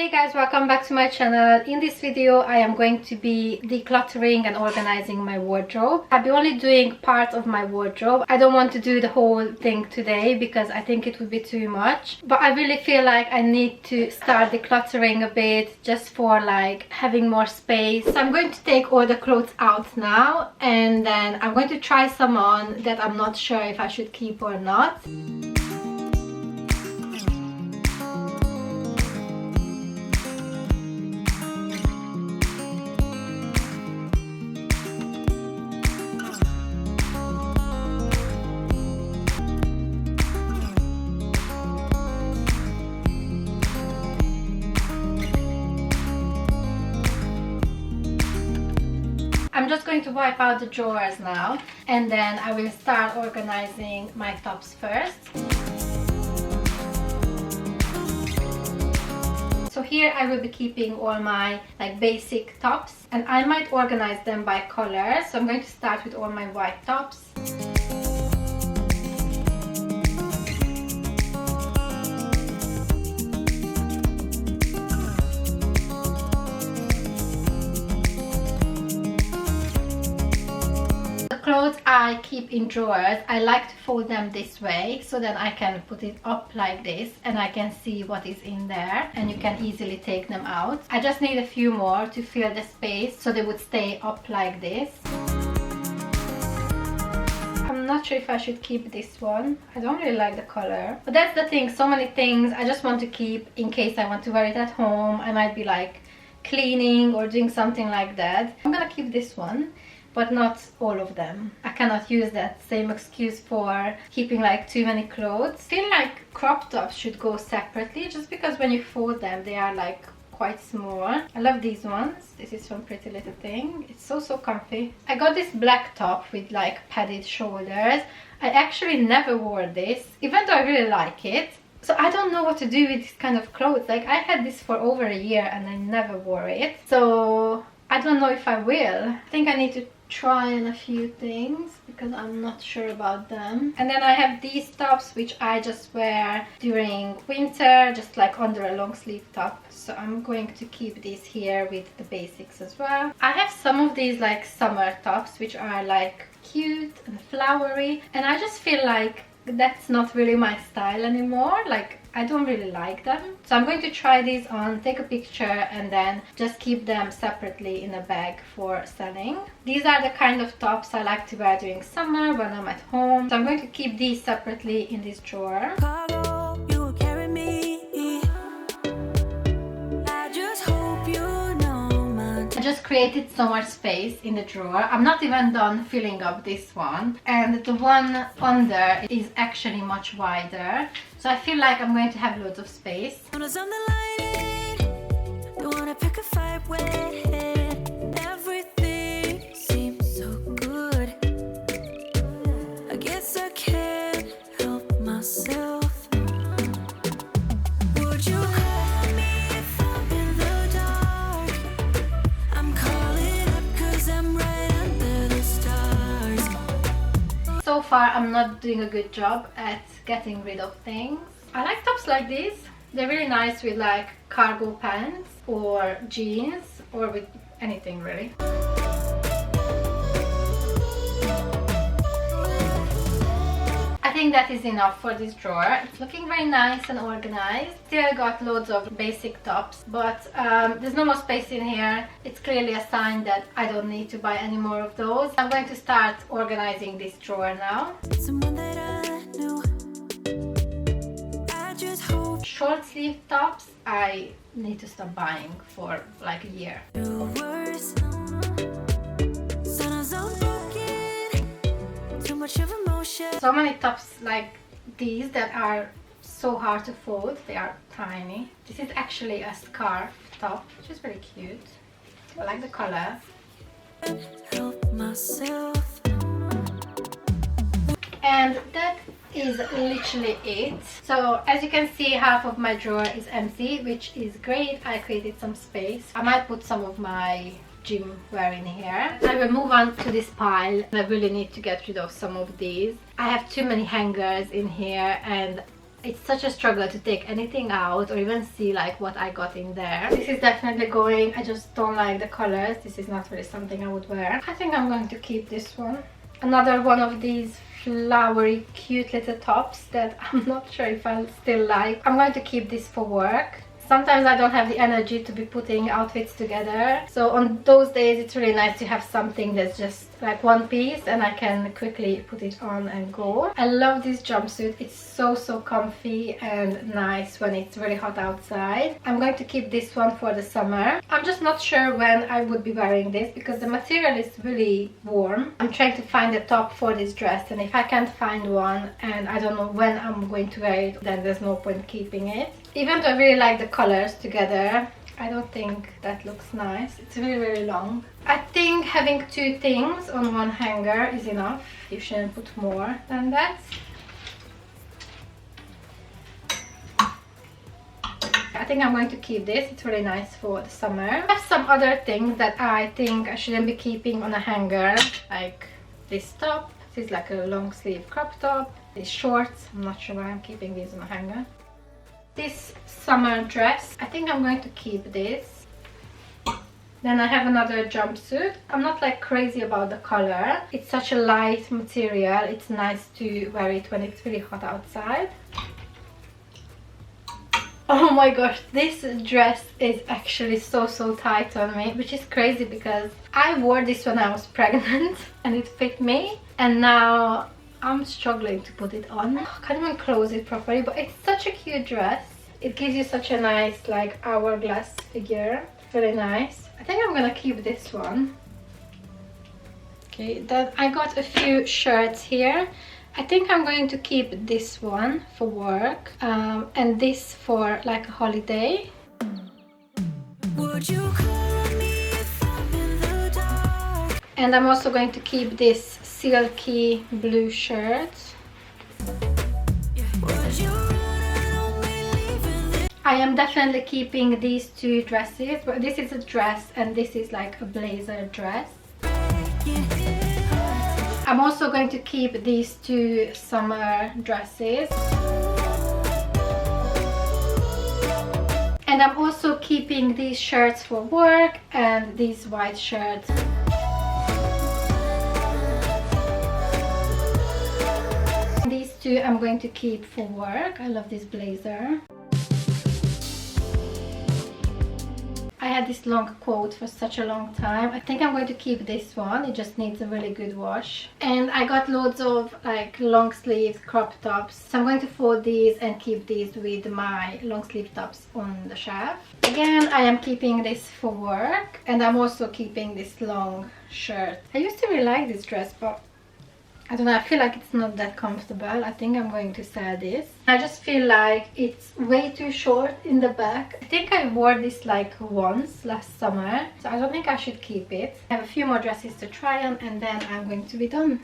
Hey guys, welcome back to my channel. In this video I am going to be decluttering and organizing my wardrobe. I'll be only doing part of my wardrobe. I don't want to do the whole thing today because I think it would be too much, but I really feel like I need to start decluttering a bit just for like having more space. So I'm going to take all the clothes out now and then I'm going to try some on that I'm not sure if I should keep or not. I'm just going to wipe out the drawers now and then I will start organizing my tops first. So here I will be keeping all my like basic tops and I might organize them by color. So I'm going to start with all my white tops. Clothes I keep in drawers, I like to fold them this way so that I can put it up like this and I can see what is in there and you can easily take them out. I just need a few more to fill the space so they would stay up like this. I'm not sure if I should keep this one. I don't really like the color, but that's the thing, so many things I just want to keep in case I want to wear it at home. I might be like cleaning or doing something like that. I'm gonna keep this one, but not all of them. I cannot use that same excuse for keeping like too many clothes. I feel like crop tops should go separately just because when you fold them they are like quite small. I love these ones. This is from Pretty Little Thing. It's so comfy. I got this black top with like padded shoulders. I actually never wore this even though I really like it. So I don't know what to do with this kind of clothes. Like I had this for over a year and I never wore it. So I don't know if I will. I think I need to try on a few things because I'm not sure about them. And then I have these tops which I just wear during winter, just like under a long sleeve top. So I'm going to keep these here with the basics as well. I have some of these like summer tops which are like cute and flowery and I just feel like that's not really my style anymore. Like I don't really like them. So I'm going to try these on, take a picture and then just keep them separately in a bag for selling. These are the kind of tops I like to wear during summer when I'm at home. So I'm going to keep these separately in this drawer. I just created so much space in the drawer. I'm not even done filling up this one and the one under is actually much wider, so I feel like I'm going to have loads of space. Everything seems so good. I guess I can't help myself. Would you call me if I'm in the dark? I'm calling up 'cause I'm right under the stars. So far I'm not doing a good job at getting rid of things. I like tops like these. They're really nice with like cargo pants or jeans or with anything really. I think that is enough for this drawer. It's looking very nice and organized. Still I got loads of basic tops, but there's no more space in here. It's clearly a sign that I don't need to buy any more of those. I'm going to start organizing this drawer now. Someone that I knew. I just hope Short sleeve tops I need to stop buying for like a year. you're worse. Sometimes I'm broken. Too much of emotion. So many tops like these that are so hard to fold. They are tiny. This is actually a scarf top, which is very cute. I like the color. Help myself. And that is literally it. So as you can see, half of my drawer is empty, which is great. I created some space. I might put some of my gym wear in here. I will move on to this pile. I really need to get rid of some of these. I have too many hangers in here and it's such a struggle to take anything out or even see like what I got in there. This is definitely going. I just don't like the colors. This is not really something I would wear. I think I'm going to keep this one. Another one of these flowery cute little tops that I'm not sure if I'll still like. I'm going to keep this for work. Sometimes I don't have the energy to be putting outfits together, so on those days it's really nice to have something that's just like one piece and I can quickly put it on and go. I love this jumpsuit. It's so comfy and nice when it's really hot outside. I'm going to keep this one for the summer. I'm just not sure when I would be wearing this because the material is really warm. I'm trying to find a top for this dress, and if I can't find one and I don't know when I'm going to wear it, then there's no point keeping it. Even though I really like the colors together, I don't think that looks nice. It's really long. I think having two things on one hanger is enough. You shouldn't put more than that. I think I'm going to keep this. It's really nice for the summer. I have some other things that I think I shouldn't be keeping on a hanger, like this top. This is like a long sleeve crop top. These shorts, I'm not sure why I'm keeping these on a hanger. This summer dress, I think I'm going to keep this. Then I have another jumpsuit. I'm not like crazy about the color. It's such a light material. It's nice to wear it when it's really hot outside. Oh my gosh, this dress is actually so tight on me, which is crazy because I wore this when I was pregnant and it fit me, and now I'm struggling to put it on. I can't even close it properly, but it's such a cute dress. It gives you such a nice like hourglass figure. Very nice. I think I'm gonna keep this one. Okay, then I got a few shirts here. I think I'm going to keep this one for work and this for like a holiday. Would you call me if I'm in the dark? And I'm also going to keep this silky blue shirt. Would you run on me leaving this? I am definitely keeping these two dresses, but this is a dress and this is like a blazer dress. I'm also going to keep these two summer dresses. And I'm also keeping these shirts for work and these white shirts. These two I'm going to keep for work. I love this blazer. I had this long coat for such a long time. I think I'm going to keep this one. It just needs a really good wash. And I got loads of like long sleeves crop tops. So I'm going to fold these and keep these with my long sleeve tops on the shelf. Again, I am keeping this for work. And I'm also keeping this long shirt. I used to really like this dress, but I don't know, I feel like it's not that comfortable. I think I'm going to sell this. I just feel like it's way too short in the back. I think I wore this like once last summer, so I don't think I should keep it. I have a few more dresses to try on and then I'm going to be done.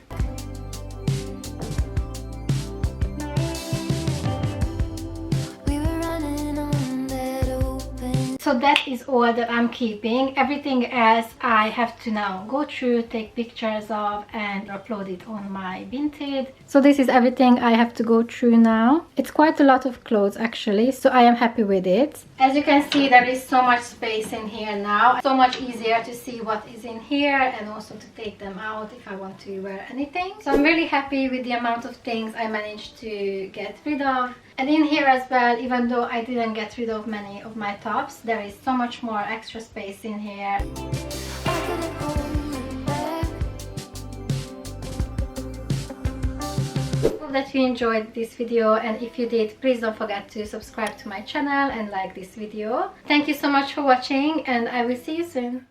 We were running on that open. So that is all that I'm keeping. Everything else I have to now go through, take pictures of and upload it on my Vinted. So this is everything I have to go through now. It's quite a lot of clothes actually, so I am happy with it. As you can see, there is so much space in here now. So much easier to see what is in here and also to take them out if I want to wear anything. So I'm really happy with the amount of things I managed to get rid of. And in here as well, even though I didn't get rid of many of my tops, there is so much more extra space in here. I couldn't hold it back. Hope that you enjoyed this video, and if you did, please don't forget to subscribe to my channel and like this video. Thank you so much for watching, and I will see you soon.